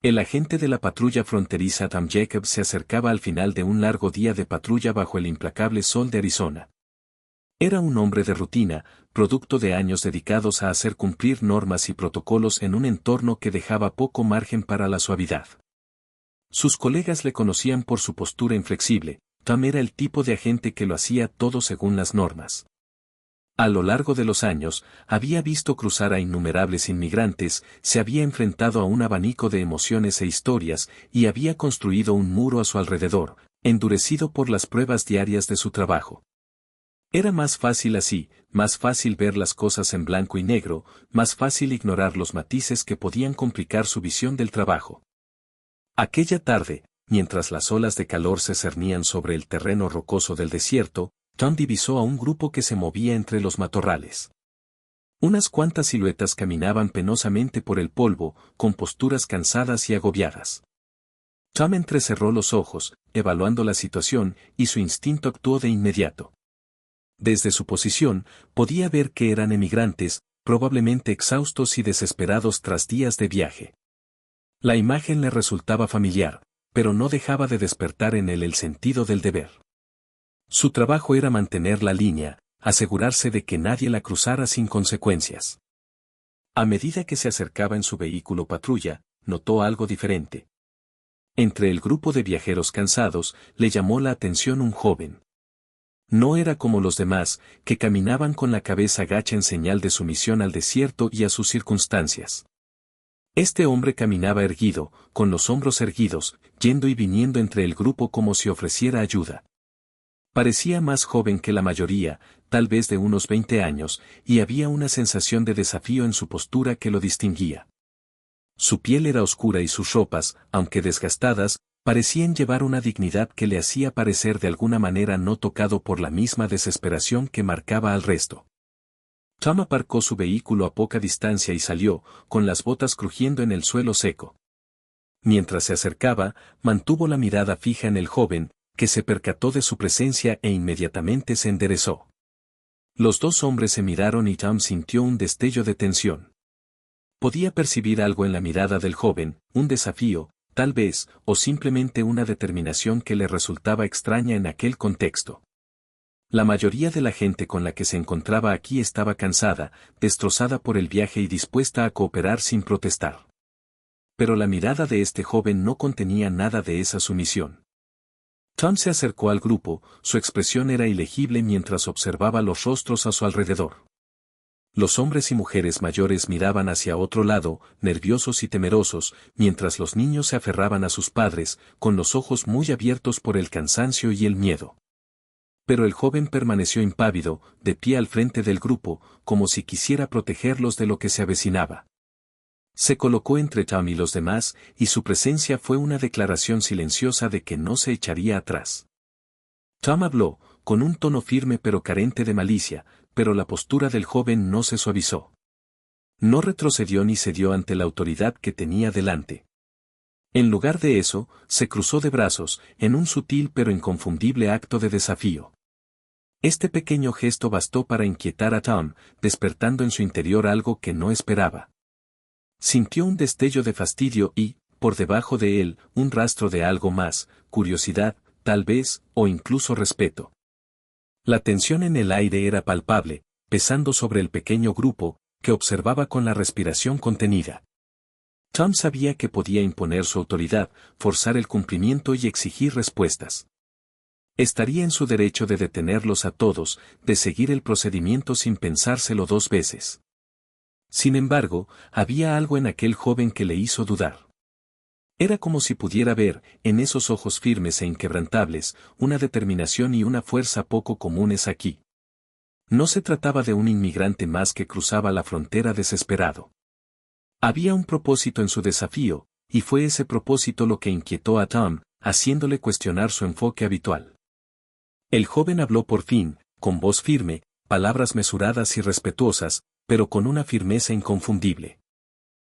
El agente de la patrulla fronteriza Tom Jacobs se acercaba al final de un largo día de patrulla bajo el implacable sol de Arizona. Era un hombre de rutina, producto de años dedicados a hacer cumplir normas y protocolos en un entorno que dejaba poco margen para la suavidad. Sus colegas le conocían por su postura inflexible. Tom era el tipo de agente que lo hacía todo según las normas. A lo largo de los años, había visto cruzar a innumerables inmigrantes, se había enfrentado a un abanico de emociones e historias, y había construido un muro a su alrededor, endurecido por las pruebas diarias de su trabajo. Era más fácil así, más fácil ver las cosas en blanco y negro, más fácil ignorar los matices que podían complicar su visión del trabajo. Aquella tarde, mientras las olas de calor se cernían sobre el terreno rocoso del desierto, Tom divisó a un grupo que se movía entre los matorrales. Unas cuantas siluetas caminaban penosamente por el polvo, con posturas cansadas y agobiadas. Tom entrecerró los ojos, evaluando la situación, y su instinto actuó de inmediato. Desde su posición, podía ver que eran emigrantes, probablemente exhaustos y desesperados tras días de viaje. La imagen le resultaba familiar, pero no dejaba de despertar en él el sentido del deber. Su trabajo era mantener la línea, asegurarse de que nadie la cruzara sin consecuencias. A medida que se acercaba en su vehículo patrulla, notó algo diferente. Entre el grupo de viajeros cansados, le llamó la atención un joven. No era como los demás, que caminaban con la cabeza gacha en señal de sumisión al desierto y a sus circunstancias. Este hombre caminaba erguido, con los hombros erguidos, yendo y viniendo entre el grupo como si ofreciera ayuda. Parecía más joven que la mayoría, tal vez de unos 20 años, y había una sensación de desafío en su postura que lo distinguía. Su piel era oscura y sus ropas, aunque desgastadas, parecían llevar una dignidad que le hacía parecer de alguna manera no tocado por la misma desesperación que marcaba al resto. Tom aparcó su vehículo a poca distancia y salió, con las botas crujiendo en el suelo seco. Mientras se acercaba, mantuvo la mirada fija en el joven, que se percató de su presencia e inmediatamente se enderezó. Los dos hombres se miraron y Tom sintió un destello de tensión. Podía percibir algo en la mirada del joven, un desafío, tal vez, o simplemente una determinación que le resultaba extraña en aquel contexto. La mayoría de la gente con la que se encontraba aquí estaba cansada, destrozada por el viaje y dispuesta a cooperar sin protestar. Pero la mirada de este joven no contenía nada de esa sumisión. Tom se acercó al grupo, su expresión era ilegible mientras observaba los rostros a su alrededor. Los hombres y mujeres mayores miraban hacia otro lado, nerviosos y temerosos, mientras los niños se aferraban a sus padres, con los ojos muy abiertos por el cansancio y el miedo. Pero el joven permaneció impávido, de pie al frente del grupo, como si quisiera protegerlos de lo que se avecinaba. Se colocó entre Tom y los demás, y su presencia fue una declaración silenciosa de que no se echaría atrás. Tom habló, con un tono firme pero carente de malicia, pero la postura del joven no se suavizó. No retrocedió ni cedió ante la autoridad que tenía delante. En lugar de eso, se cruzó de brazos, en un sutil pero inconfundible acto de desafío. Este pequeño gesto bastó para inquietar a Tom, despertando en su interior algo que no esperaba. Sintió un destello de fastidio y, por debajo de él, un rastro de algo más, curiosidad, tal vez, o incluso respeto. La tensión en el aire era palpable, pesando sobre el pequeño grupo, que observaba con la respiración contenida. Tom sabía que podía imponer su autoridad, forzar el cumplimiento y exigir respuestas. Estaría en su derecho de detenerlos a todos, de seguir el procedimiento sin pensárselo dos veces. Sin embargo, había algo en aquel joven que le hizo dudar. Era como si pudiera ver, en esos ojos firmes e inquebrantables, una determinación y una fuerza poco comunes aquí. No se trataba de un inmigrante más que cruzaba la frontera desesperado. Había un propósito en su desafío, y fue ese propósito lo que inquietó a Tom, haciéndole cuestionar su enfoque habitual. El joven habló por fin, con voz firme, palabras mesuradas y respetuosas, pero con una firmeza inconfundible.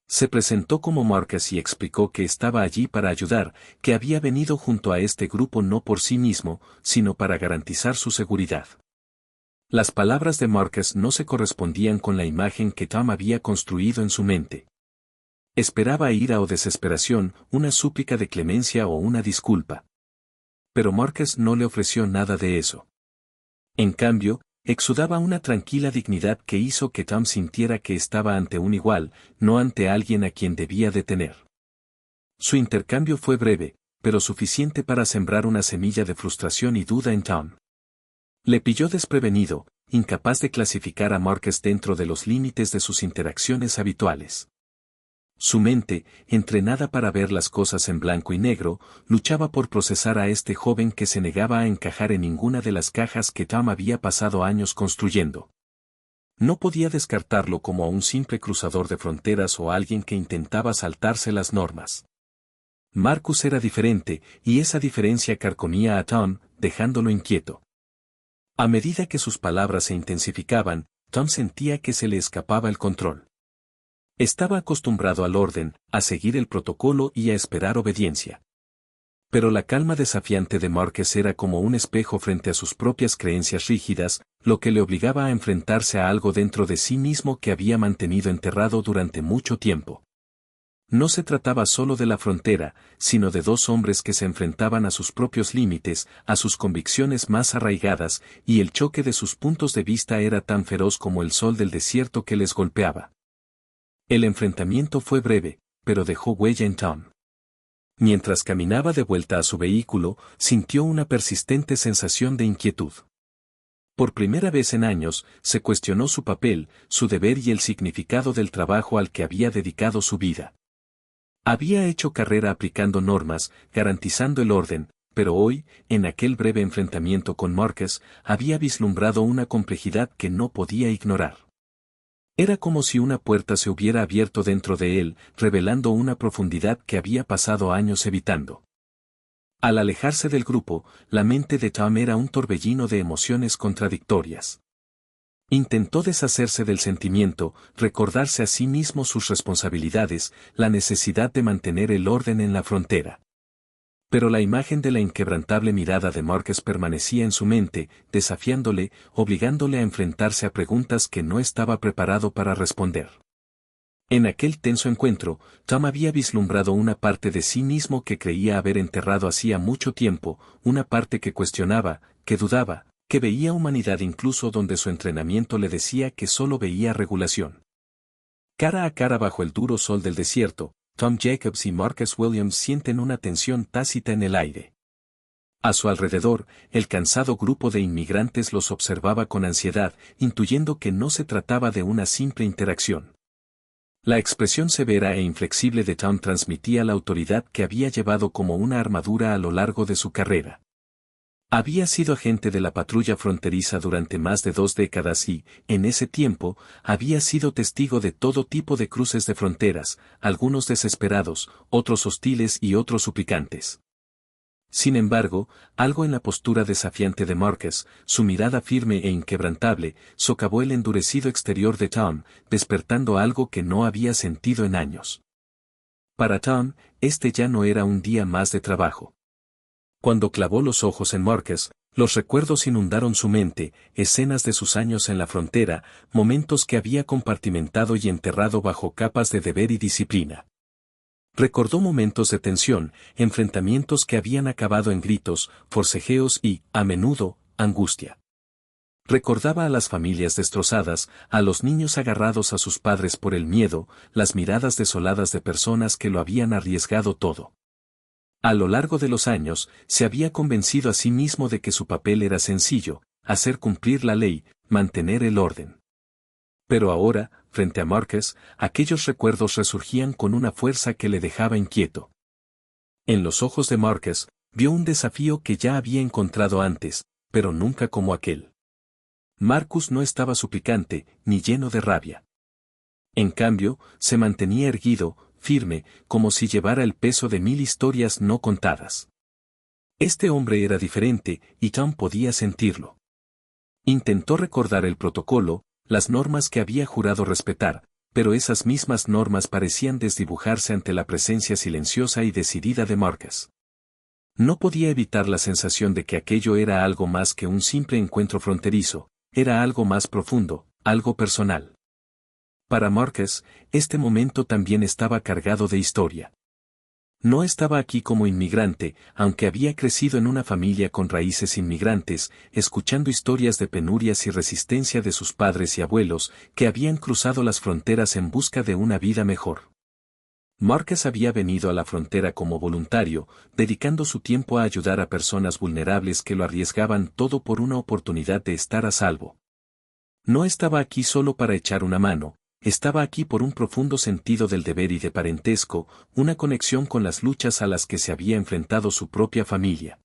Se presentó como Marcus y explicó que estaba allí para ayudar, que había venido junto a este grupo no por sí mismo, sino para garantizar su seguridad. Las palabras de Marcus no se correspondían con la imagen que Tom había construido en su mente. Esperaba ira o desesperación, una súplica de clemencia o una disculpa. Pero Marcus no le ofreció nada de eso. En cambio, exudaba una tranquila dignidad que hizo que Tom sintiera que estaba ante un igual, no ante alguien a quien debía detener. Su intercambio fue breve, pero suficiente para sembrar una semilla de frustración y duda en Tom. Le pilló desprevenido, incapaz de clasificar a Marcus dentro de los límites de sus interacciones habituales. Su mente, entrenada para ver las cosas en blanco y negro, luchaba por procesar a este joven que se negaba a encajar en ninguna de las cajas que Tom había pasado años construyendo. No podía descartarlo como a un simple cruzador de fronteras o alguien que intentaba saltarse las normas. Marcus era diferente, y esa diferencia carcomía a Tom, dejándolo inquieto. A medida que sus palabras se intensificaban, Tom sentía que se le escapaba el control. Estaba acostumbrado al orden, a seguir el protocolo y a esperar obediencia. Pero la calma desafiante de Marcus era como un espejo frente a sus propias creencias rígidas, lo que le obligaba a enfrentarse a algo dentro de sí mismo que había mantenido enterrado durante mucho tiempo. No se trataba solo de la frontera, sino de dos hombres que se enfrentaban a sus propios límites, a sus convicciones más arraigadas, y el choque de sus puntos de vista era tan feroz como el sol del desierto que les golpeaba. El enfrentamiento fue breve, pero dejó huella en Tom. Mientras caminaba de vuelta a su vehículo, sintió una persistente sensación de inquietud. Por primera vez en años, se cuestionó su papel, su deber y el significado del trabajo al que había dedicado su vida. Había hecho carrera aplicando normas, garantizando el orden, pero hoy, en aquel breve enfrentamiento con Marcus, había vislumbrado una complejidad que no podía ignorar. Era como si una puerta se hubiera abierto dentro de él, revelando una profundidad que había pasado años evitando. Al alejarse del grupo, la mente de Tom era un torbellino de emociones contradictorias. Intentó deshacerse del sentimiento, recordarse a sí mismo sus responsabilidades, la necesidad de mantener el orden en la frontera. Pero la imagen de la inquebrantable mirada de Marcus permanecía en su mente, desafiándole, obligándole a enfrentarse a preguntas que no estaba preparado para responder. En aquel tenso encuentro, Tom había vislumbrado una parte de sí mismo que creía haber enterrado hacía mucho tiempo, una parte que cuestionaba, que dudaba, que veía humanidad incluso donde su entrenamiento le decía que solo veía regulación. Cara a cara bajo el duro sol del desierto, Tom Jacobs y Marcus Williams sienten una tensión tácita en el aire. A su alrededor, el cansado grupo de inmigrantes los observaba con ansiedad, intuyendo que no se trataba de una simple interacción. La expresión severa e inflexible de Tom transmitía la autoridad que había llevado como una armadura a lo largo de su carrera. Había sido agente de la patrulla fronteriza durante más de 2 décadas y, en ese tiempo, había sido testigo de todo tipo de cruces de fronteras, algunos desesperados, otros hostiles y otros suplicantes. Sin embargo, algo en la postura desafiante de Marcus, su mirada firme e inquebrantable, socavó el endurecido exterior de Tom, despertando algo que no había sentido en años. Para Tom, este ya no era un día más de trabajo. Cuando clavó los ojos en Marcus, los recuerdos inundaron su mente, escenas de sus años en la frontera, momentos que había compartimentado y enterrado bajo capas de deber y disciplina. Recordó momentos de tensión, enfrentamientos que habían acabado en gritos, forcejeos y, a menudo, angustia. Recordaba a las familias destrozadas, a los niños agarrados a sus padres por el miedo, las miradas desoladas de personas que lo habían arriesgado todo. A lo largo de los años, se había convencido a sí mismo de que su papel era sencillo, hacer cumplir la ley, mantener el orden. Pero ahora, frente a Marcus, aquellos recuerdos resurgían con una fuerza que le dejaba inquieto. En los ojos de Marcus, vio un desafío que ya había encontrado antes, pero nunca como aquel. Marcus no estaba suplicante, ni lleno de rabia. En cambio, se mantenía erguido, firme, como si llevara el peso de 1000 historias no contadas. Este hombre era diferente, y Tom podía sentirlo. Intentó recordar el protocolo, las normas que había jurado respetar, pero esas mismas normas parecían desdibujarse ante la presencia silenciosa y decidida de Marcus. No podía evitar la sensación de que aquello era algo más que un simple encuentro fronterizo, era algo más profundo, algo personal. Para Marcus, este momento también estaba cargado de historia. No estaba aquí como inmigrante, aunque había crecido en una familia con raíces inmigrantes, escuchando historias de penurias y resistencia de sus padres y abuelos, que habían cruzado las fronteras en busca de una vida mejor. Marcus había venido a la frontera como voluntario, dedicando su tiempo a ayudar a personas vulnerables que lo arriesgaban todo por una oportunidad de estar a salvo. No estaba aquí solo para echar una mano, estaba aquí por un profundo sentido del deber y de parentesco, una conexión con las luchas a las que se había enfrentado su propia familia.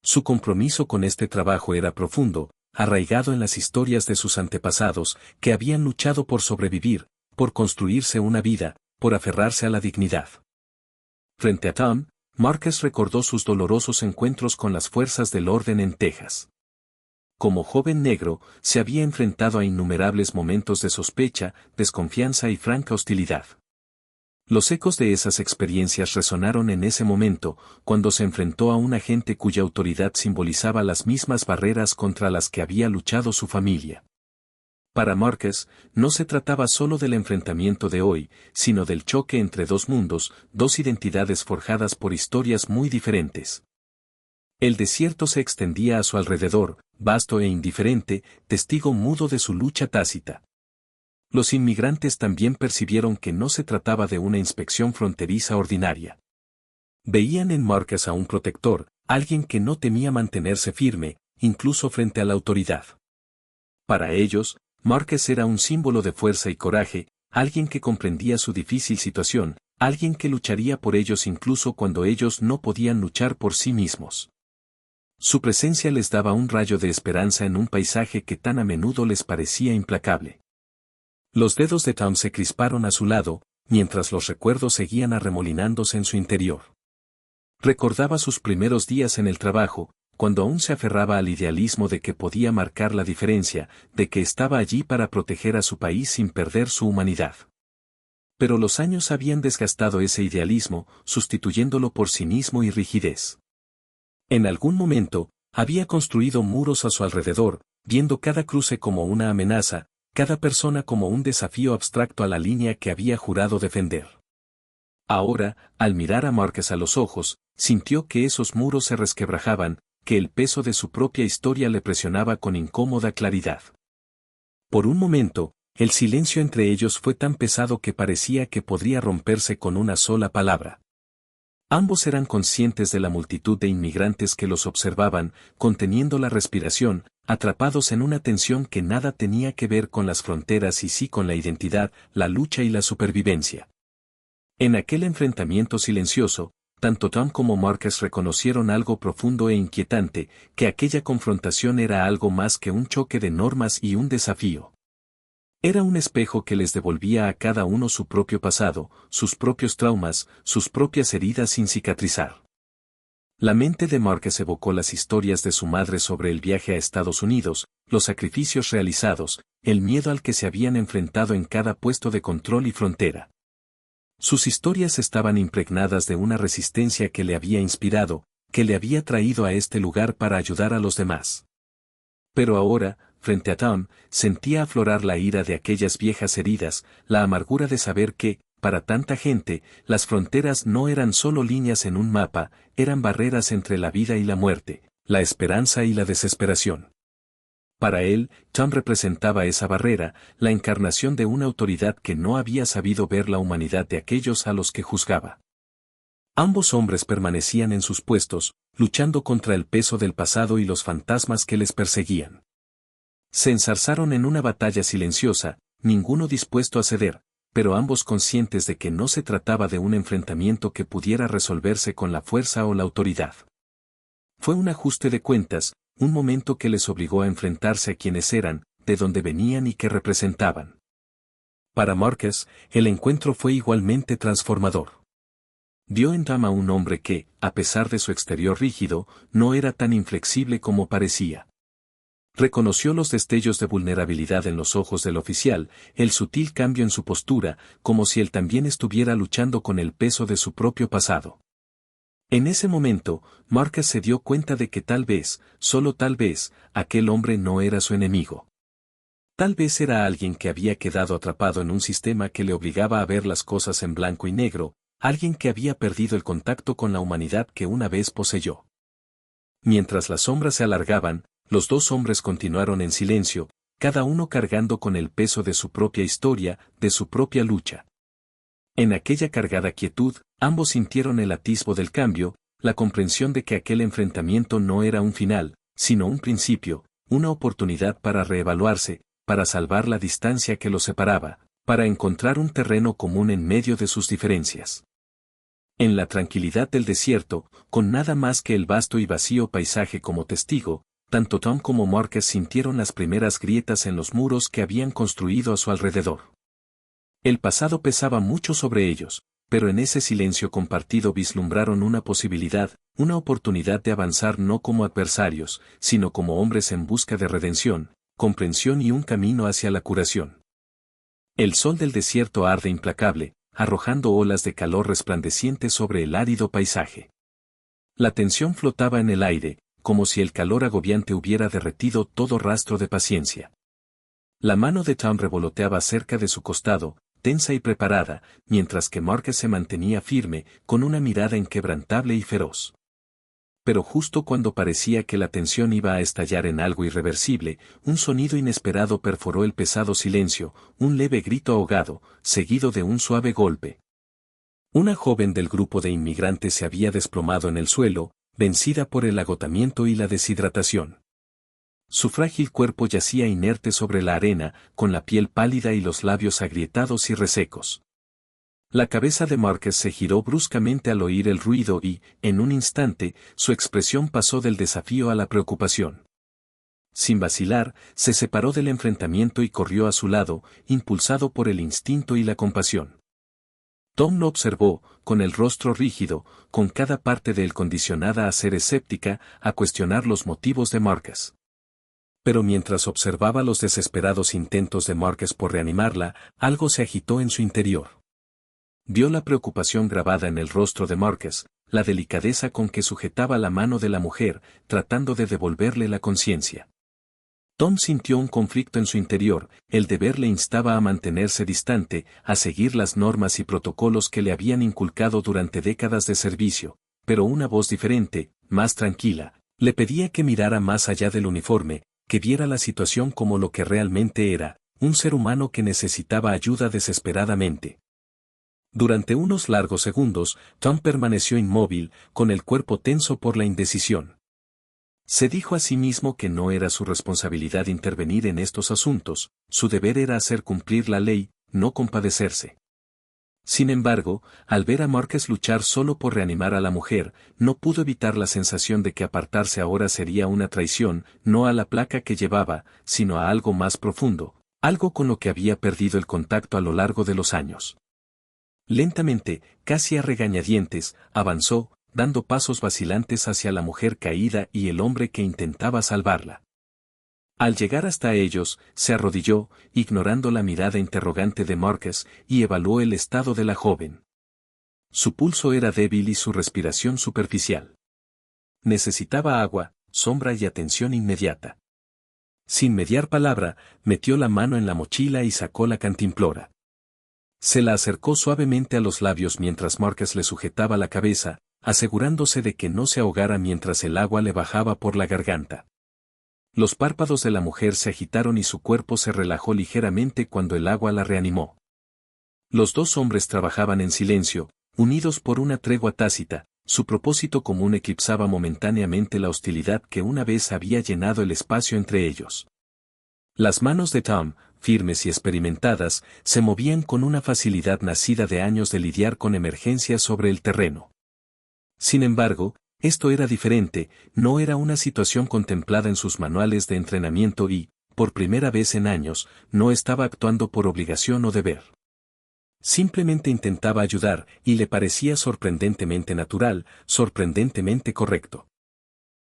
Su compromiso con este trabajo era profundo, arraigado en las historias de sus antepasados, que habían luchado por sobrevivir, por construirse una vida, por aferrarse a la dignidad. Frente a Tom, Marcus recordó sus dolorosos encuentros con las fuerzas del orden en Texas. Como joven negro, se había enfrentado a innumerables momentos de sospecha, desconfianza y franca hostilidad. Los ecos de esas experiencias resonaron en ese momento, cuando se enfrentó a un agente cuya autoridad simbolizaba las mismas barreras contra las que había luchado su familia. Para Marcus, no se trataba solo del enfrentamiento de hoy, sino del choque entre dos mundos, dos identidades forjadas por historias muy diferentes. El desierto se extendía a su alrededor, vasto e indiferente, testigo mudo de su lucha tácita. Los inmigrantes también percibieron que no se trataba de una inspección fronteriza ordinaria. Veían en Marcus a un protector, alguien que no temía mantenerse firme, incluso frente a la autoridad. Para ellos, Marcus era un símbolo de fuerza y coraje, alguien que comprendía su difícil situación, alguien que lucharía por ellos incluso cuando ellos no podían luchar por sí mismos. Su presencia les daba un rayo de esperanza en un paisaje que tan a menudo les parecía implacable. Los dedos de Tom se crisparon a su lado, mientras los recuerdos seguían arremolinándose en su interior. Recordaba sus primeros días en el trabajo, cuando aún se aferraba al idealismo de que podía marcar la diferencia, de que estaba allí para proteger a su país sin perder su humanidad. Pero los años habían desgastado ese idealismo, sustituyéndolo por cinismo y rigidez. En algún momento, había construido muros a su alrededor, viendo cada cruce como una amenaza, cada persona como un desafío abstracto a la línea que había jurado defender. Ahora, al mirar a Marcus a los ojos, sintió que esos muros se resquebrajaban, que el peso de su propia historia le presionaba con incómoda claridad. Por un momento, el silencio entre ellos fue tan pesado que parecía que podría romperse con una sola palabra. Ambos eran conscientes de la multitud de inmigrantes que los observaban, conteniendo la respiración, atrapados en una tensión que nada tenía que ver con las fronteras y sí con la identidad, la lucha y la supervivencia. En aquel enfrentamiento silencioso, tanto Tom como Marcus reconocieron algo profundo e inquietante, que aquella confrontación era algo más que un choque de normas y un desafío. Era un espejo que les devolvía a cada uno su propio pasado, sus propios traumas, sus propias heridas sin cicatrizar. La mente de Marcus evocó las historias de su madre sobre el viaje a Estados Unidos, los sacrificios realizados, el miedo al que se habían enfrentado en cada puesto de control y frontera. Sus historias estaban impregnadas de una resistencia que le había inspirado, que le había traído a este lugar para ayudar a los demás. Pero ahora, frente a Tom, sentía aflorar la ira de aquellas viejas heridas, la amargura de saber que, para tanta gente, las fronteras no eran solo líneas en un mapa, eran barreras entre la vida y la muerte, la esperanza y la desesperación. Para él, Tom representaba esa barrera, la encarnación de una autoridad que no había sabido ver la humanidad de aquellos a los que juzgaba. Ambos hombres permanecían en sus puestos, luchando contra el peso del pasado y los fantasmas que les perseguían. Se enzarzaron en una batalla silenciosa, ninguno dispuesto a ceder, pero ambos conscientes de que no se trataba de un enfrentamiento que pudiera resolverse con la fuerza o la autoridad. Fue un ajuste de cuentas, un momento que les obligó a enfrentarse a quienes eran, de dónde venían y qué representaban. Para Marcus, el encuentro fue igualmente transformador. Vio en Tom a un hombre que, a pesar de su exterior rígido, no era tan inflexible como parecía. Reconoció los destellos de vulnerabilidad en los ojos del oficial, el sutil cambio en su postura, como si él también estuviera luchando con el peso de su propio pasado. En ese momento, Marcus se dio cuenta de que tal vez, solo tal vez, aquel hombre no era su enemigo. Tal vez era alguien que había quedado atrapado en un sistema que le obligaba a ver las cosas en blanco y negro, alguien que había perdido el contacto con la humanidad que una vez poseyó. Mientras las sombras se alargaban, los dos hombres continuaron en silencio, cada uno cargando con el peso de su propia historia, de su propia lucha. En aquella cargada quietud, ambos sintieron el atisbo del cambio, la comprensión de que aquel enfrentamiento no era un final, sino un principio, una oportunidad para reevaluarse, para salvar la distancia que los separaba, para encontrar un terreno común en medio de sus diferencias. En la tranquilidad del desierto, con nada más que el vasto y vacío paisaje como testigo, tanto Tom como Marcus sintieron las primeras grietas en los muros que habían construido a su alrededor. El pasado pesaba mucho sobre ellos, pero en ese silencio compartido vislumbraron una posibilidad, una oportunidad de avanzar no como adversarios, sino como hombres en busca de redención, comprensión y un camino hacia la curación. El sol del desierto arde implacable, arrojando olas de calor resplandeciente sobre el árido paisaje. La tensión flotaba en el aire, como si el calor agobiante hubiera derretido todo rastro de paciencia. La mano de Tom revoloteaba cerca de su costado, tensa y preparada, mientras que Marcus se mantenía firme, con una mirada inquebrantable y feroz. Pero justo cuando parecía que la tensión iba a estallar en algo irreversible, un sonido inesperado perforó el pesado silencio, un leve grito ahogado, seguido de un suave golpe. Una joven del grupo de inmigrantes se había desplomado en el suelo, vencida por el agotamiento y la deshidratación. Su frágil cuerpo yacía inerte sobre la arena, con la piel pálida y los labios agrietados y resecos. La cabeza de Marcus se giró bruscamente al oír el ruido y, en un instante, su expresión pasó del desafío a la preocupación. Sin vacilar, se separó del enfrentamiento y corrió a su lado, impulsado por el instinto y la compasión. Tom lo observó, con el rostro rígido, con cada parte de él condicionada a ser escéptica, a cuestionar los motivos de Marcus. Pero mientras observaba los desesperados intentos de Marcus por reanimarla, algo se agitó en su interior. Vio la preocupación grabada en el rostro de Marcus, la delicadeza con que sujetaba la mano de la mujer, tratando de devolverle la conciencia. Tom sintió un conflicto en su interior, el deber le instaba a mantenerse distante, a seguir las normas y protocolos que le habían inculcado durante décadas de servicio, pero una voz diferente, más tranquila, le pedía que mirara más allá del uniforme, que viera la situación como lo que realmente era, un ser humano que necesitaba ayuda desesperadamente. Durante unos largos segundos, Tom permaneció inmóvil, con el cuerpo tenso por la indecisión. Se dijo a sí mismo que no era su responsabilidad intervenir en estos asuntos, su deber era hacer cumplir la ley, no compadecerse. Sin embargo, al ver a Marcus luchar solo por reanimar a la mujer, no pudo evitar la sensación de que apartarse ahora sería una traición, no a la placa que llevaba, sino a algo más profundo, algo con lo que había perdido el contacto a lo largo de los años. Lentamente, casi a regañadientes, avanzó, dando pasos vacilantes hacia la mujer caída y el hombre que intentaba salvarla. Al llegar hasta ellos, se arrodilló, ignorando la mirada interrogante de Marcus, y evaluó el estado de la joven. Su pulso era débil y su respiración superficial. Necesitaba agua, sombra y atención inmediata. Sin mediar palabra, metió la mano en la mochila y sacó la cantimplora. Se la acercó suavemente a los labios mientras Marcus le sujetaba la cabeza, asegurándose de que no se ahogara mientras el agua le bajaba por la garganta. Los párpados de la mujer se agitaron y su cuerpo se relajó ligeramente cuando el agua la reanimó. Los dos hombres trabajaban en silencio, unidos por una tregua tácita, su propósito común eclipsaba momentáneamente la hostilidad que una vez había llenado el espacio entre ellos. Las manos de Tom, firmes y experimentadas, se movían con una facilidad nacida de años de lidiar con emergencias sobre el terreno. Sin embargo, esto era diferente, no era una situación contemplada en sus manuales de entrenamiento y, por primera vez en años, no estaba actuando por obligación o deber. Simplemente intentaba ayudar, y le parecía sorprendentemente natural, sorprendentemente correcto.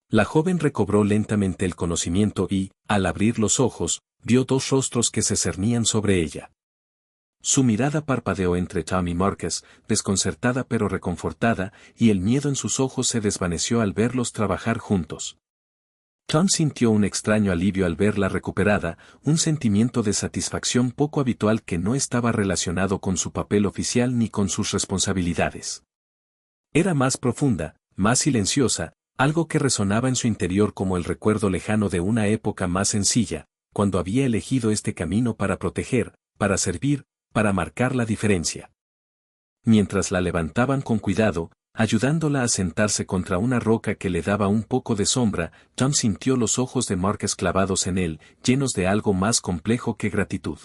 La joven recobró lentamente el conocimiento y, al abrir los ojos, vio dos rostros que se cernían sobre ella. Su mirada parpadeó entre Tom y Marcus, desconcertada pero reconfortada, y el miedo en sus ojos se desvaneció al verlos trabajar juntos. Tom sintió un extraño alivio al verla recuperada, un sentimiento de satisfacción poco habitual que no estaba relacionado con su papel oficial ni con sus responsabilidades. Era más profunda, más silenciosa, algo que resonaba en su interior como el recuerdo lejano de una época más sencilla, cuando había elegido este camino para proteger, para servir, para marcar la diferencia. Mientras la levantaban con cuidado, ayudándola a sentarse contra una roca que le daba un poco de sombra, Tom sintió los ojos de Marcus clavados en él, llenos de algo más complejo que gratitud.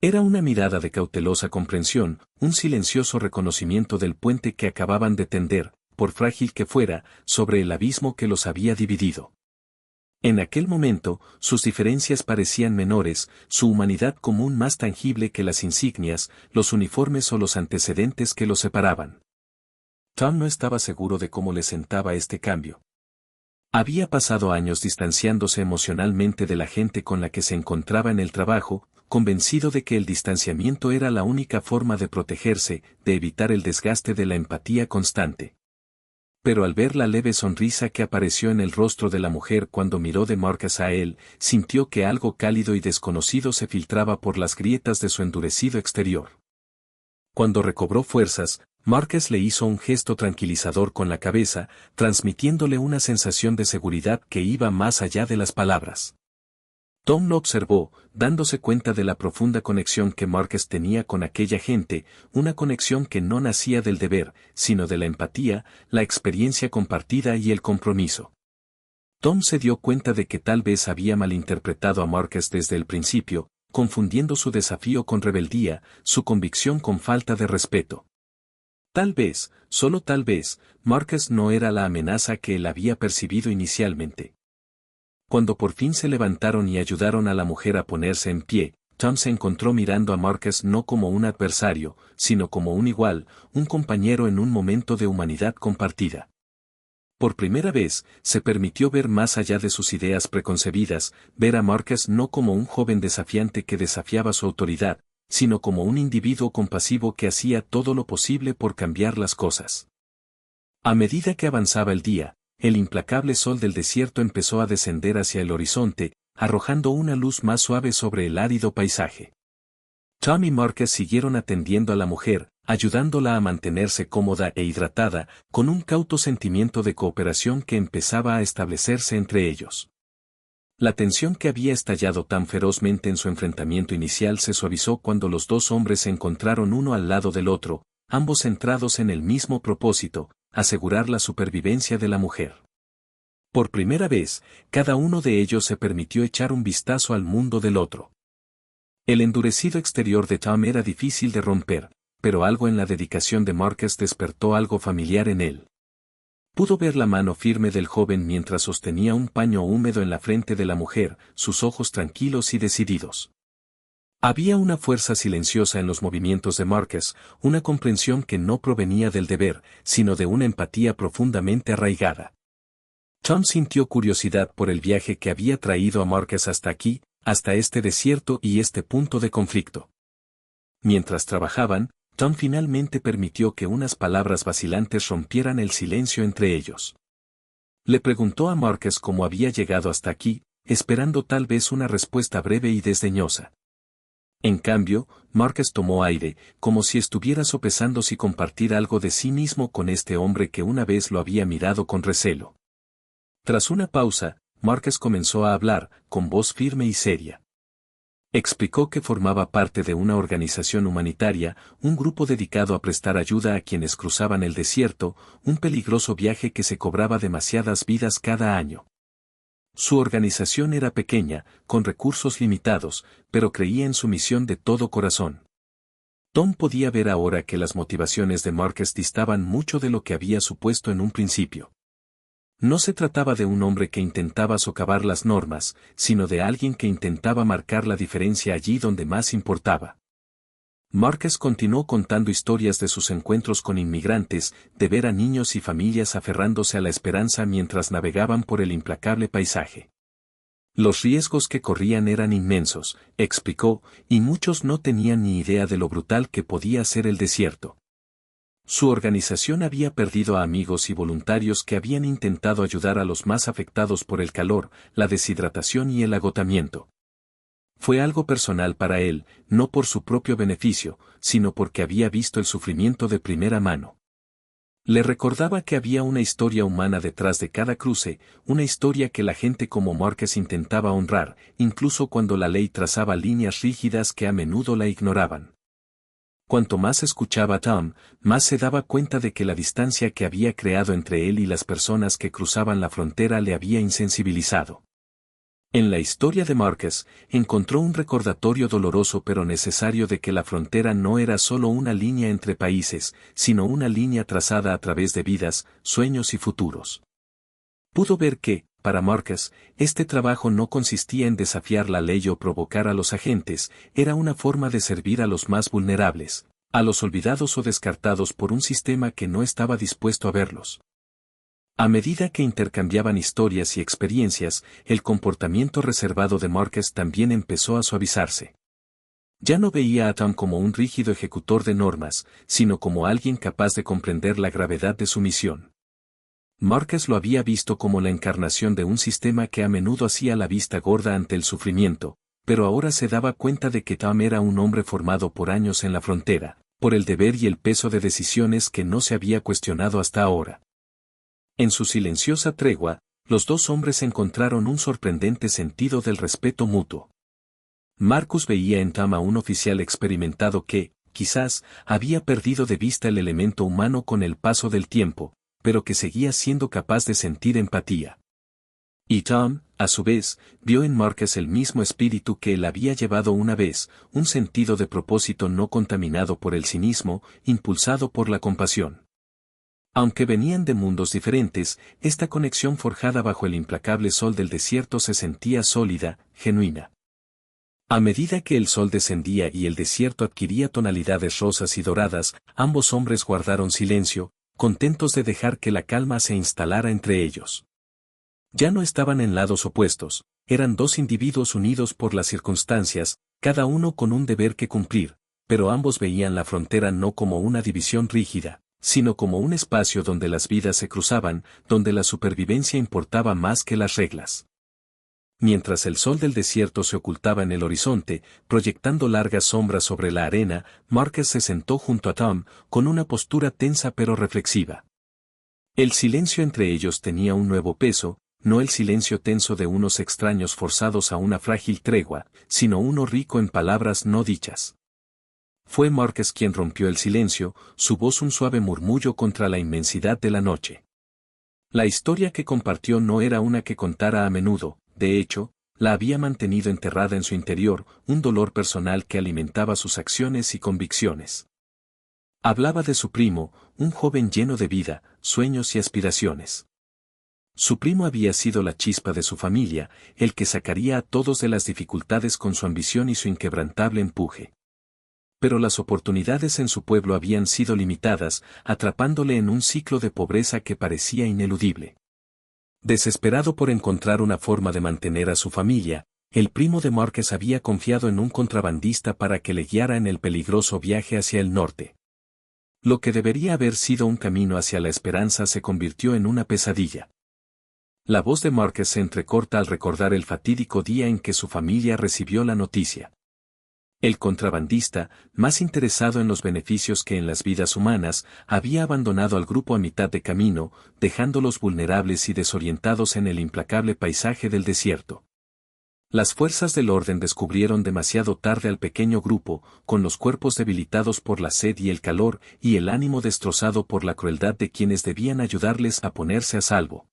Era una mirada de cautelosa comprensión, un silencioso reconocimiento del puente que acababan de tender, por frágil que fuera, sobre el abismo que los había dividido. En aquel momento, sus diferencias parecían menores, su humanidad común más tangible que las insignias, los uniformes o los antecedentes que los separaban. Tom no estaba seguro de cómo le sentaba este cambio. Había pasado años distanciándose emocionalmente de la gente con la que se encontraba en el trabajo, convencido de que el distanciamiento era la única forma de protegerse, de evitar el desgaste de la empatía constante. Pero al ver la leve sonrisa que apareció en el rostro de la mujer cuando miró de Marcus a él, sintió que algo cálido y desconocido se filtraba por las grietas de su endurecido exterior. Cuando recobró fuerzas, Marcus le hizo un gesto tranquilizador con la cabeza, transmitiéndole una sensación de seguridad que iba más allá de las palabras. Tom lo observó, dándose cuenta de la profunda conexión que Marcus tenía con aquella gente, una conexión que no nacía del deber, sino de la empatía, la experiencia compartida y el compromiso. Tom se dio cuenta de que tal vez había malinterpretado a Marcus desde el principio, confundiendo su desafío con rebeldía, su convicción con falta de respeto. Tal vez, solo tal vez, Marcus no era la amenaza que él había percibido inicialmente. Cuando por fin se levantaron y ayudaron a la mujer a ponerse en pie, Tom se encontró mirando a Marcus no como un adversario, sino como un igual, un compañero en un momento de humanidad compartida. Por primera vez, se permitió ver más allá de sus ideas preconcebidas, ver a Marcus no como un joven desafiante que desafiaba su autoridad, sino como un individuo compasivo que hacía todo lo posible por cambiar las cosas. A medida que avanzaba el día, el implacable sol del desierto empezó a descender hacia el horizonte, arrojando una luz más suave sobre el árido paisaje. Tom y Marcus siguieron atendiendo a la mujer, ayudándola a mantenerse cómoda e hidratada, con un cauto sentimiento de cooperación que empezaba a establecerse entre ellos. La tensión que había estallado tan ferozmente en su enfrentamiento inicial se suavizó cuando los dos hombres se encontraron uno al lado del otro, ambos centrados en el mismo propósito, asegurar la supervivencia de la mujer. Por primera vez, cada uno de ellos se permitió echar un vistazo al mundo del otro. El endurecido exterior de Tom era difícil de romper, pero algo en la dedicación de Marcus despertó algo familiar en él. Pudo ver la mano firme del joven mientras sostenía un paño húmedo en la frente de la mujer, sus ojos tranquilos y decididos. Había una fuerza silenciosa en los movimientos de Marcus, una comprensión que no provenía del deber, sino de una empatía profundamente arraigada. Tom sintió curiosidad por el viaje que había traído a Marcus hasta aquí, hasta este desierto y este punto de conflicto. Mientras trabajaban, Tom finalmente permitió que unas palabras vacilantes rompieran el silencio entre ellos. Le preguntó a Marcus cómo había llegado hasta aquí, esperando tal vez una respuesta breve y desdeñosa. En cambio, Marcus tomó aire, como si estuviera sopesando si compartir algo de sí mismo con este hombre que una vez lo había mirado con recelo. Tras una pausa, Marcus comenzó a hablar, con voz firme y seria. Explicó que formaba parte de una organización humanitaria, un grupo dedicado a prestar ayuda a quienes cruzaban el desierto, un peligroso viaje que se cobraba demasiadas vidas cada año. Su organización era pequeña, con recursos limitados, pero creía en su misión de todo corazón. Tom podía ver ahora que las motivaciones de Marcus distaban mucho de lo que había supuesto en un principio. No se trataba de un hombre que intentaba socavar las normas, sino de alguien que intentaba marcar la diferencia allí donde más importaba. Marcus continuó contando historias de sus encuentros con inmigrantes, de ver a niños y familias aferrándose a la esperanza mientras navegaban por el implacable paisaje. Los riesgos que corrían eran inmensos, explicó, y muchos no tenían ni idea de lo brutal que podía ser el desierto. Su organización había perdido a amigos y voluntarios que habían intentado ayudar a los más afectados por el calor, la deshidratación y el agotamiento. Fue algo personal para él, no por su propio beneficio, sino porque había visto el sufrimiento de primera mano. Le recordaba que había una historia humana detrás de cada cruce, una historia que la gente como Márquez intentaba honrar, incluso cuando la ley trazaba líneas rígidas que a menudo la ignoraban. Cuanto más escuchaba a Tom, más se daba cuenta de que la distancia que había creado entre él y las personas que cruzaban la frontera le había insensibilizado. En la historia de Márquez, encontró un recordatorio doloroso pero necesario de que la frontera no era solo una línea entre países, sino una línea trazada a través de vidas, sueños y futuros. Pudo ver que, para Márquez, este trabajo no consistía en desafiar la ley o provocar a los agentes, era una forma de servir a los más vulnerables, a los olvidados o descartados por un sistema que no estaba dispuesto a verlos. A medida que intercambiaban historias y experiencias, el comportamiento reservado de Márquez también empezó a suavizarse. Ya no veía a Tom como un rígido ejecutor de normas, sino como alguien capaz de comprender la gravedad de su misión. Márquez lo había visto como la encarnación de un sistema que a menudo hacía la vista gorda ante el sufrimiento, pero ahora se daba cuenta de que Tom era un hombre formado por años en la frontera, por el deber y el peso de decisiones que no se había cuestionado hasta ahora. En su silenciosa tregua, los dos hombres encontraron un sorprendente sentido del respeto mutuo. Marcus veía en Tom a un oficial experimentado que, quizás, había perdido de vista el elemento humano con el paso del tiempo, pero que seguía siendo capaz de sentir empatía. Y Tom, a su vez, vio en Márquez el mismo espíritu que él había llevado una vez, un sentido de propósito no contaminado por el cinismo, impulsado por la compasión. Aunque venían de mundos diferentes, esta conexión forjada bajo el implacable sol del desierto se sentía sólida, genuina. A medida que el sol descendía y el desierto adquiría tonalidades rosas y doradas, ambos hombres guardaron silencio, contentos de dejar que la calma se instalara entre ellos. Ya no estaban en lados opuestos, eran dos individuos unidos por las circunstancias, cada uno con un deber que cumplir, pero ambos veían la frontera no como una división rígida, sino como un espacio donde las vidas se cruzaban, donde la supervivencia importaba más que las reglas. Mientras el sol del desierto se ocultaba en el horizonte, proyectando largas sombras sobre la arena, Márquez se sentó junto a Tom, con una postura tensa pero reflexiva. El silencio entre ellos tenía un nuevo peso, no el silencio tenso de unos extraños forzados a una frágil tregua, sino uno rico en palabras no dichas. Fue Márquez quien rompió el silencio, su voz un suave murmullo contra la inmensidad de la noche. La historia que compartió no era una que contara a menudo, de hecho, la había mantenido enterrada en su interior, un dolor personal que alimentaba sus acciones y convicciones. Hablaba de su primo, un joven lleno de vida, sueños y aspiraciones. Su primo había sido la chispa de su familia, el que sacaría a todos de las dificultades con su ambición y su inquebrantable empuje. Pero las oportunidades en su pueblo habían sido limitadas, atrapándole en un ciclo de pobreza que parecía ineludible. Desesperado por encontrar una forma de mantener a su familia, el primo de Márquez había confiado en un contrabandista para que le guiara en el peligroso viaje hacia el norte. Lo que debería haber sido un camino hacia la esperanza se convirtió en una pesadilla. La voz de Márquez se entrecorta al recordar el fatídico día en que su familia recibió la noticia. El contrabandista, más interesado en los beneficios que en las vidas humanas, había abandonado al grupo a mitad de camino, dejándolos vulnerables y desorientados en el implacable paisaje del desierto. Las fuerzas del orden descubrieron demasiado tarde al pequeño grupo, con los cuerpos debilitados por la sed y el calor, y el ánimo destrozado por la crueldad de quienes debían ayudarles a ponerse a salvo.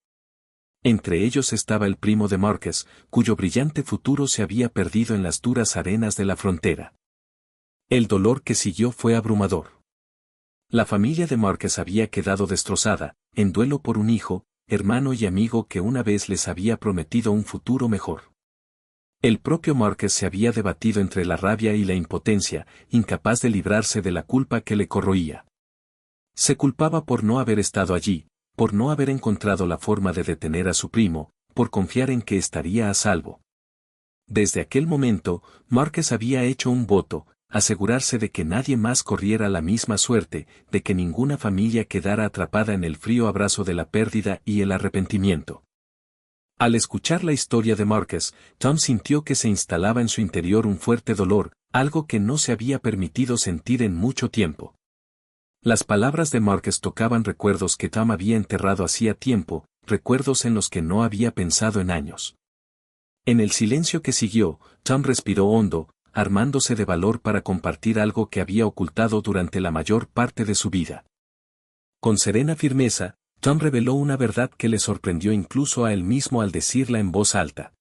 Entre ellos estaba el primo de Márquez, cuyo brillante futuro se había perdido en las duras arenas de la frontera. El dolor que siguió fue abrumador. La familia de Márquez había quedado destrozada, en duelo por un hijo, hermano y amigo que una vez les había prometido un futuro mejor. El propio Márquez se había debatido entre la rabia y la impotencia, incapaz de librarse de la culpa que le corroía. Se culpaba por no haber estado allí, por no haber encontrado la forma de detener a su primo, por confiar en que estaría a salvo. Desde aquel momento, Márquez había hecho un voto, asegurarse de que nadie más corriera la misma suerte, de que ninguna familia quedara atrapada en el frío abrazo de la pérdida y el arrepentimiento. Al escuchar la historia de Marcus, Tom sintió que se instalaba en su interior un fuerte dolor, algo que no se había permitido sentir en mucho tiempo. Las palabras de Marcus tocaban recuerdos que Tom había enterrado hacía tiempo, recuerdos en los que no había pensado en años. En el silencio que siguió, Tom respiró hondo, armándose de valor para compartir algo que había ocultado durante la mayor parte de su vida. Con serena firmeza, Tom reveló una verdad que le sorprendió incluso a él mismo al decirla en voz alta.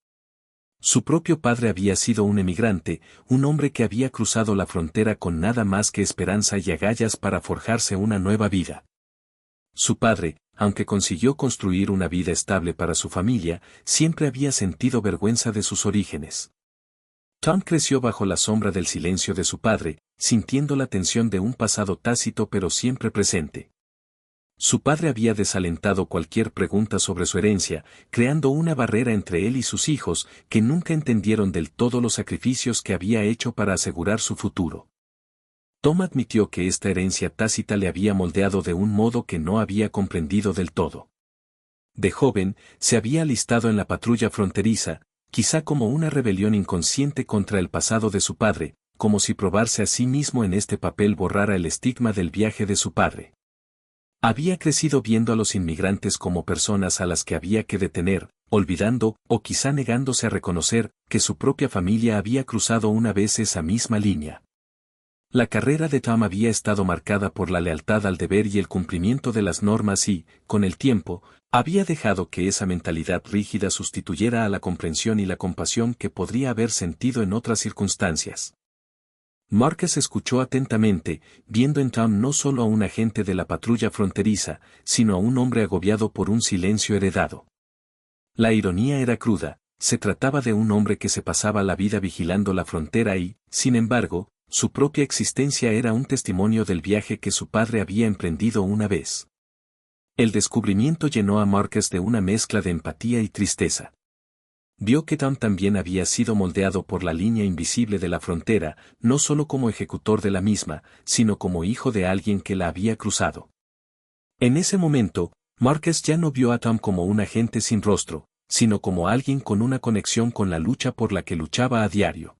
Su propio padre había sido un emigrante, un hombre que había cruzado la frontera con nada más que esperanza y agallas para forjarse una nueva vida. Su padre, aunque consiguió construir una vida estable para su familia, siempre había sentido vergüenza de sus orígenes. Tom creció bajo la sombra del silencio de su padre, sintiendo la tensión de un pasado tácito pero siempre presente. Su padre había desalentado cualquier pregunta sobre su herencia, creando una barrera entre él y sus hijos, que nunca entendieron del todo los sacrificios que había hecho para asegurar su futuro. Tom admitió que esta herencia tácita le había moldeado de un modo que no había comprendido del todo. De joven, se había alistado en la patrulla fronteriza, quizá como una rebelión inconsciente contra el pasado de su padre, como si probarse a sí mismo en este papel borrara el estigma del viaje de su padre. Había crecido viendo a los inmigrantes como personas a las que había que detener, olvidando, o quizá negándose a reconocer, que su propia familia había cruzado una vez esa misma línea. La carrera de Tom había estado marcada por la lealtad al deber y el cumplimiento de las normas y, con el tiempo, había dejado que esa mentalidad rígida sustituyera a la comprensión y la compasión que podría haber sentido en otras circunstancias. Marcus escuchó atentamente, viendo en Tom no solo a un agente de la patrulla fronteriza, sino a un hombre agobiado por un silencio heredado. La ironía era cruda, se trataba de un hombre que se pasaba la vida vigilando la frontera y, sin embargo, su propia existencia era un testimonio del viaje que su padre había emprendido una vez. El descubrimiento llenó a Marcus de una mezcla de empatía y tristeza. Vio que Tom también había sido moldeado por la línea invisible de la frontera, no solo como ejecutor de la misma, sino como hijo de alguien que la había cruzado. En ese momento, Marcus ya no vio a Tom como un agente sin rostro, sino como alguien con una conexión con la lucha por la que luchaba a diario.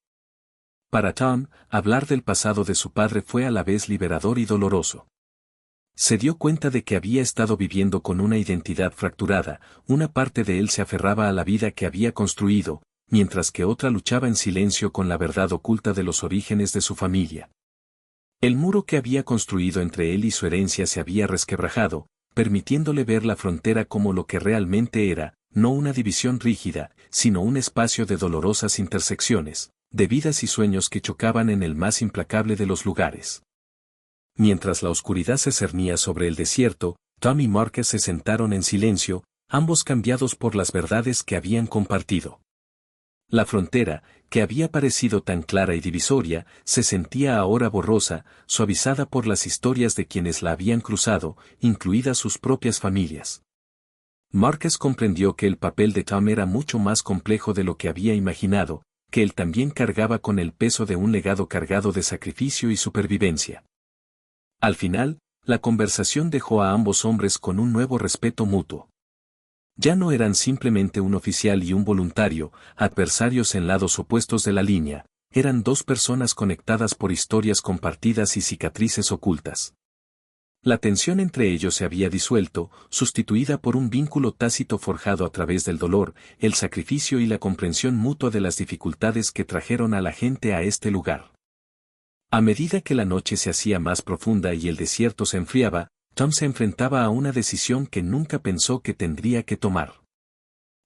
Para Tom, hablar del pasado de su padre fue a la vez liberador y doloroso. Se dio cuenta de que había estado viviendo con una identidad fracturada, una parte de él se aferraba a la vida que había construido, mientras que otra luchaba en silencio con la verdad oculta de los orígenes de su familia. El muro que había construido entre él y su herencia se había resquebrajado, permitiéndole ver la frontera como lo que realmente era, no una división rígida, sino un espacio de dolorosas intersecciones, de vidas y sueños que chocaban en el más implacable de los lugares. Mientras la oscuridad se cernía sobre el desierto, Tom y Marcus se sentaron en silencio, ambos cambiados por las verdades que habían compartido. La frontera, que había parecido tan clara y divisoria, se sentía ahora borrosa, suavizada por las historias de quienes la habían cruzado, incluidas sus propias familias. Marcus comprendió que el papel de Tom era mucho más complejo de lo que había imaginado, que él también cargaba con el peso de un legado cargado de sacrificio y supervivencia. Al final, la conversación dejó a ambos hombres con un nuevo respeto mutuo. Ya no eran simplemente un oficial y un voluntario, adversarios en lados opuestos de la línea, eran dos personas conectadas por historias compartidas y cicatrices ocultas. La tensión entre ellos se había disuelto, sustituida por un vínculo tácito forjado a través del dolor, el sacrificio y la comprensión mutua de las dificultades que trajeron a la gente a este lugar. A medida que la noche se hacía más profunda y el desierto se enfriaba, Tom se enfrentaba a una decisión que nunca pensó que tendría que tomar.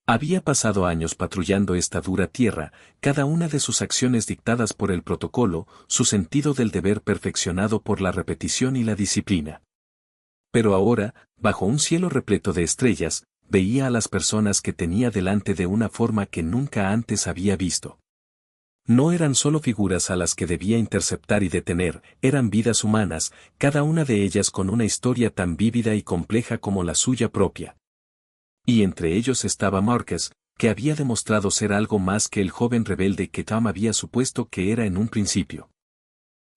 Había pasado años patrullando esta dura tierra, cada una de sus acciones dictadas por el protocolo, su sentido del deber perfeccionado por la repetición y la disciplina. Pero ahora, bajo un cielo repleto de estrellas, veía a las personas que tenía delante de una forma que nunca antes había visto. No eran solo figuras a las que debía interceptar y detener, eran vidas humanas, cada una de ellas con una historia tan vívida y compleja como la suya propia. Y entre ellos estaba Marcus, que había demostrado ser algo más que el joven rebelde que Tom había supuesto que era en un principio.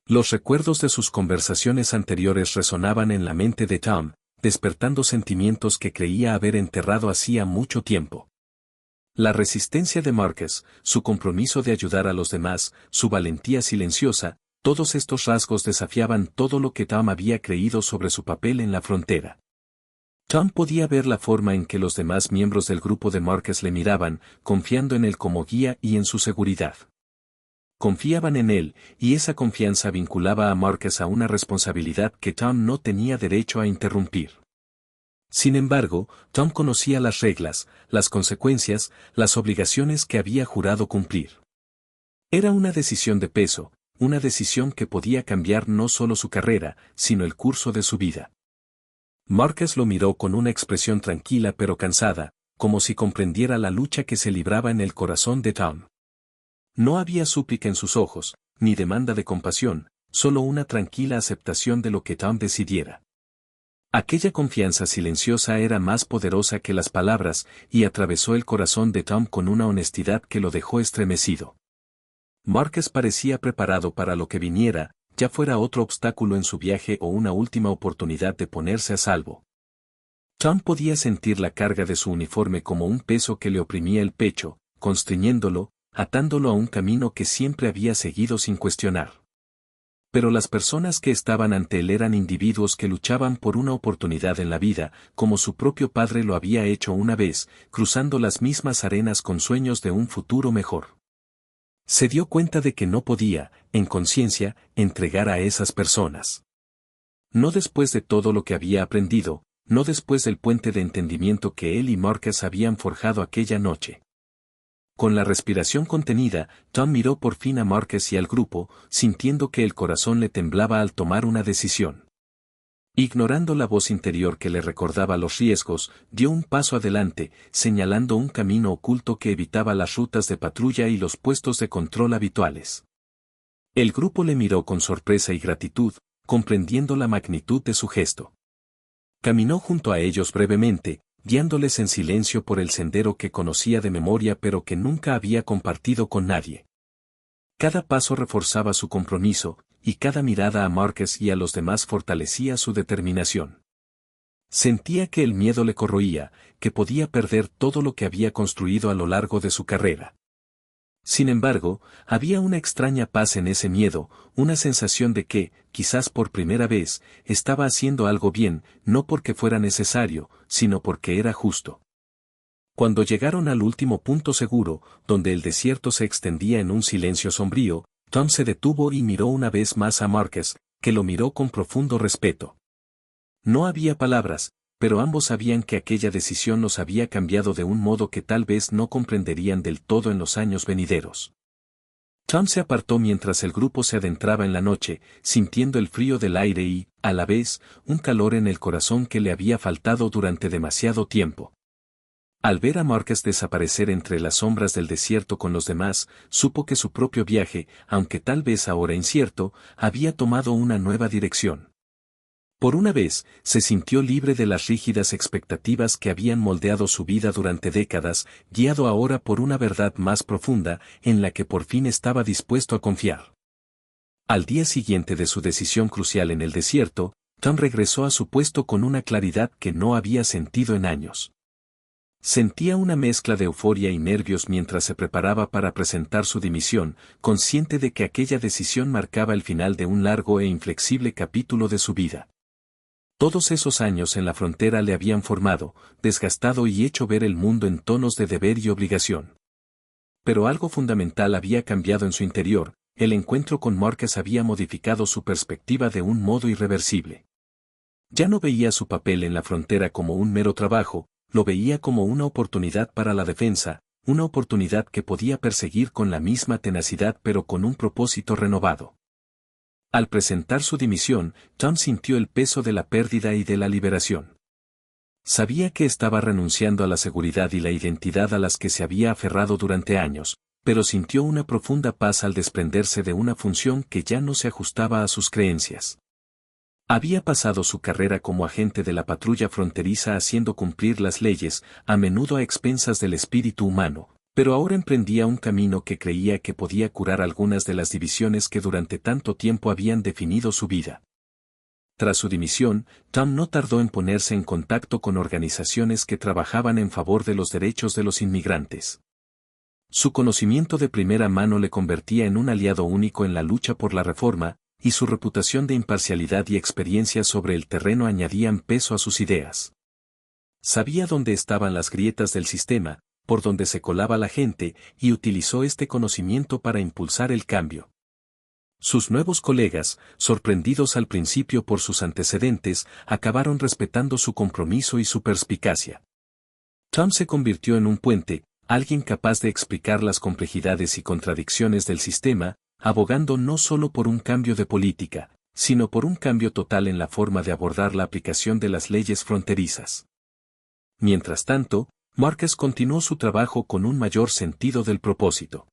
Los recuerdos de sus conversaciones anteriores resonaban en la mente de Tom, despertando sentimientos que creía haber enterrado hacía mucho tiempo. La resistencia de Marcus, su compromiso de ayudar a los demás, su valentía silenciosa, todos estos rasgos desafiaban todo lo que Tom había creído sobre su papel en la frontera. Tom podía ver la forma en que los demás miembros del grupo de Marcus le miraban, confiando en él como guía y en su seguridad. Confiaban en él, y esa confianza vinculaba a Marcus a una responsabilidad que Tom no tenía derecho a interrumpir. Sin embargo, Tom conocía las reglas, las consecuencias, las obligaciones que había jurado cumplir. Era una decisión de peso, una decisión que podía cambiar no solo su carrera, sino el curso de su vida. Marcus lo miró con una expresión tranquila pero cansada, como si comprendiera la lucha que se libraba en el corazón de Tom. No había súplica en sus ojos, ni demanda de compasión, solo una tranquila aceptación de lo que Tom decidiera. Aquella confianza silenciosa era más poderosa que las palabras, y atravesó el corazón de Tom con una honestidad que lo dejó estremecido. Marcus parecía preparado para lo que viniera, ya fuera otro obstáculo en su viaje o una última oportunidad de ponerse a salvo. Tom podía sentir la carga de su uniforme como un peso que le oprimía el pecho, constriñéndolo, atándolo a un camino que siempre había seguido sin cuestionar. Pero las personas que estaban ante él eran individuos que luchaban por una oportunidad en la vida, como su propio padre lo había hecho una vez, cruzando las mismas arenas con sueños de un futuro mejor. Se dio cuenta de que no podía, en conciencia, entregar a esas personas. No después de todo lo que había aprendido, no después del puente de entendimiento que él y Marcus habían forjado aquella noche. Con la respiración contenida, Tom miró por fin a Marcus y al grupo, sintiendo que el corazón le temblaba al tomar una decisión. Ignorando la voz interior que le recordaba los riesgos, dio un paso adelante, señalando un camino oculto que evitaba las rutas de patrulla y los puestos de control habituales. El grupo le miró con sorpresa y gratitud, comprendiendo la magnitud de su gesto. Caminó junto a ellos brevemente, guiándoles en silencio por el sendero que conocía de memoria pero que nunca había compartido con nadie. Cada paso reforzaba su compromiso, y cada mirada a Marcus y a los demás fortalecía su determinación. Sentía que el miedo le corroía, que podía perder todo lo que había construido a lo largo de su carrera. Sin embargo, había una extraña paz en ese miedo, una sensación de que, quizás por primera vez, estaba haciendo algo bien, no porque fuera necesario, sino porque era justo. Cuando llegaron al último punto seguro, donde el desierto se extendía en un silencio sombrío, Tom se detuvo y miró una vez más a Marcus, que lo miró con profundo respeto. No había palabras, pero ambos sabían que aquella decisión los había cambiado de un modo que tal vez no comprenderían del todo en los años venideros. Tom se apartó mientras el grupo se adentraba en la noche, sintiendo el frío del aire y, a la vez, un calor en el corazón que le había faltado durante demasiado tiempo. Al ver a Marcus desaparecer entre las sombras del desierto con los demás, supo que su propio viaje, aunque tal vez ahora incierto, había tomado una nueva dirección. Por una vez, se sintió libre de las rígidas expectativas que habían moldeado su vida durante décadas, guiado ahora por una verdad más profunda, en la que por fin estaba dispuesto a confiar. Al día siguiente de su decisión crucial en el desierto, Tom regresó a su puesto con una claridad que no había sentido en años. Sentía una mezcla de euforia y nervios mientras se preparaba para presentar su dimisión, consciente de que aquella decisión marcaba el final de un largo e inflexible capítulo de su vida. Todos esos años en la frontera le habían formado, desgastado y hecho ver el mundo en tonos de deber y obligación. Pero algo fundamental había cambiado en su interior, el encuentro con Marcus había modificado su perspectiva de un modo irreversible. Ya no veía su papel en la frontera como un mero trabajo, lo veía como una oportunidad para la defensa, una oportunidad que podía perseguir con la misma tenacidad pero con un propósito renovado. Al presentar su dimisión, Tom sintió el peso de la pérdida y de la liberación. Sabía que estaba renunciando a la seguridad y la identidad a las que se había aferrado durante años, pero sintió una profunda paz al desprenderse de una función que ya no se ajustaba a sus creencias. Había pasado su carrera como agente de la patrulla fronteriza haciendo cumplir las leyes, a menudo a expensas del espíritu humano, Pero ahora emprendía un camino que creía que podía curar algunas de las divisiones que durante tanto tiempo habían definido su vida. Tras su dimisión, Tom no tardó en ponerse en contacto con organizaciones que trabajaban en favor de los derechos de los inmigrantes. Su conocimiento de primera mano le convertía en un aliado único en la lucha por la reforma, y su reputación de imparcialidad y experiencia sobre el terreno añadían peso a sus ideas. Sabía dónde estaban las grietas del sistema, por donde se colaba la gente, y utilizó este conocimiento para impulsar el cambio. Sus nuevos colegas, sorprendidos al principio por sus antecedentes, acabaron respetando su compromiso y su perspicacia. Tom se convirtió en un puente, alguien capaz de explicar las complejidades y contradicciones del sistema, abogando no solo por un cambio de política, sino por un cambio total en la forma de abordar la aplicación de las leyes fronterizas. Mientras tanto, Marcus continuó su trabajo con un mayor sentido del propósito.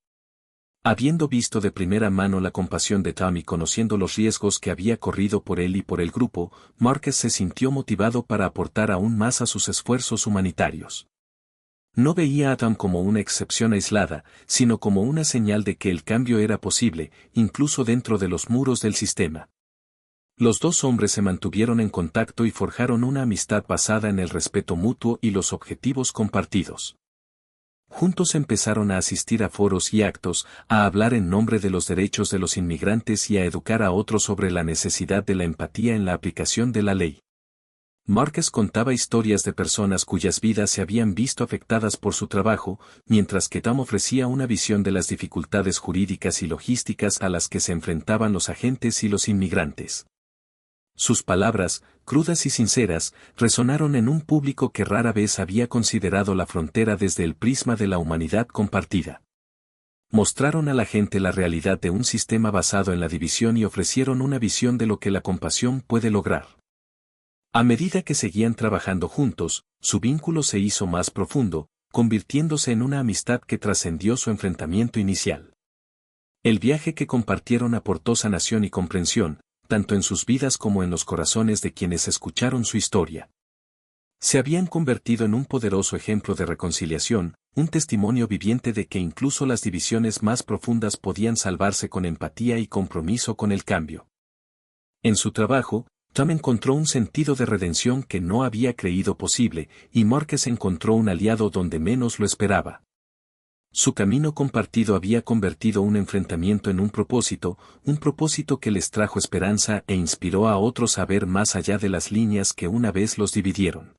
Habiendo visto de primera mano la compasión de Tom y conociendo los riesgos que había corrido por él y por el grupo, Marcus se sintió motivado para aportar aún más a sus esfuerzos humanitarios. No veía a Tom como una excepción aislada, sino como una señal de que el cambio era posible, incluso dentro de los muros del sistema. Los dos hombres se mantuvieron en contacto y forjaron una amistad basada en el respeto mutuo y los objetivos compartidos. Juntos empezaron a asistir a foros y actos, a hablar en nombre de los derechos de los inmigrantes y a educar a otros sobre la necesidad de la empatía en la aplicación de la ley. Marcus contaba historias de personas cuyas vidas se habían visto afectadas por su trabajo, mientras que Tom ofrecía una visión de las dificultades jurídicas y logísticas a las que se enfrentaban los agentes y los inmigrantes. Sus palabras, crudas y sinceras, resonaron en un público que rara vez había considerado la frontera desde el prisma de la humanidad compartida. Mostraron a la gente la realidad de un sistema basado en la división y ofrecieron una visión de lo que la compasión puede lograr. A medida que seguían trabajando juntos, su vínculo se hizo más profundo, convirtiéndose en una amistad que trascendió su enfrentamiento inicial. El viaje que compartieron aportó sanación y comprensión, tanto en sus vidas como en los corazones de quienes escucharon su historia. Se habían convertido en un poderoso ejemplo de reconciliación, un testimonio viviente de que incluso las divisiones más profundas podían salvarse con empatía y compromiso con el cambio. En su trabajo, Tom encontró un sentido de redención que no había creído posible, y Marcus encontró un aliado donde menos lo esperaba. Su camino compartido había convertido un enfrentamiento en un propósito que les trajo esperanza e inspiró a otros a ver más allá de las líneas que una vez los dividieron.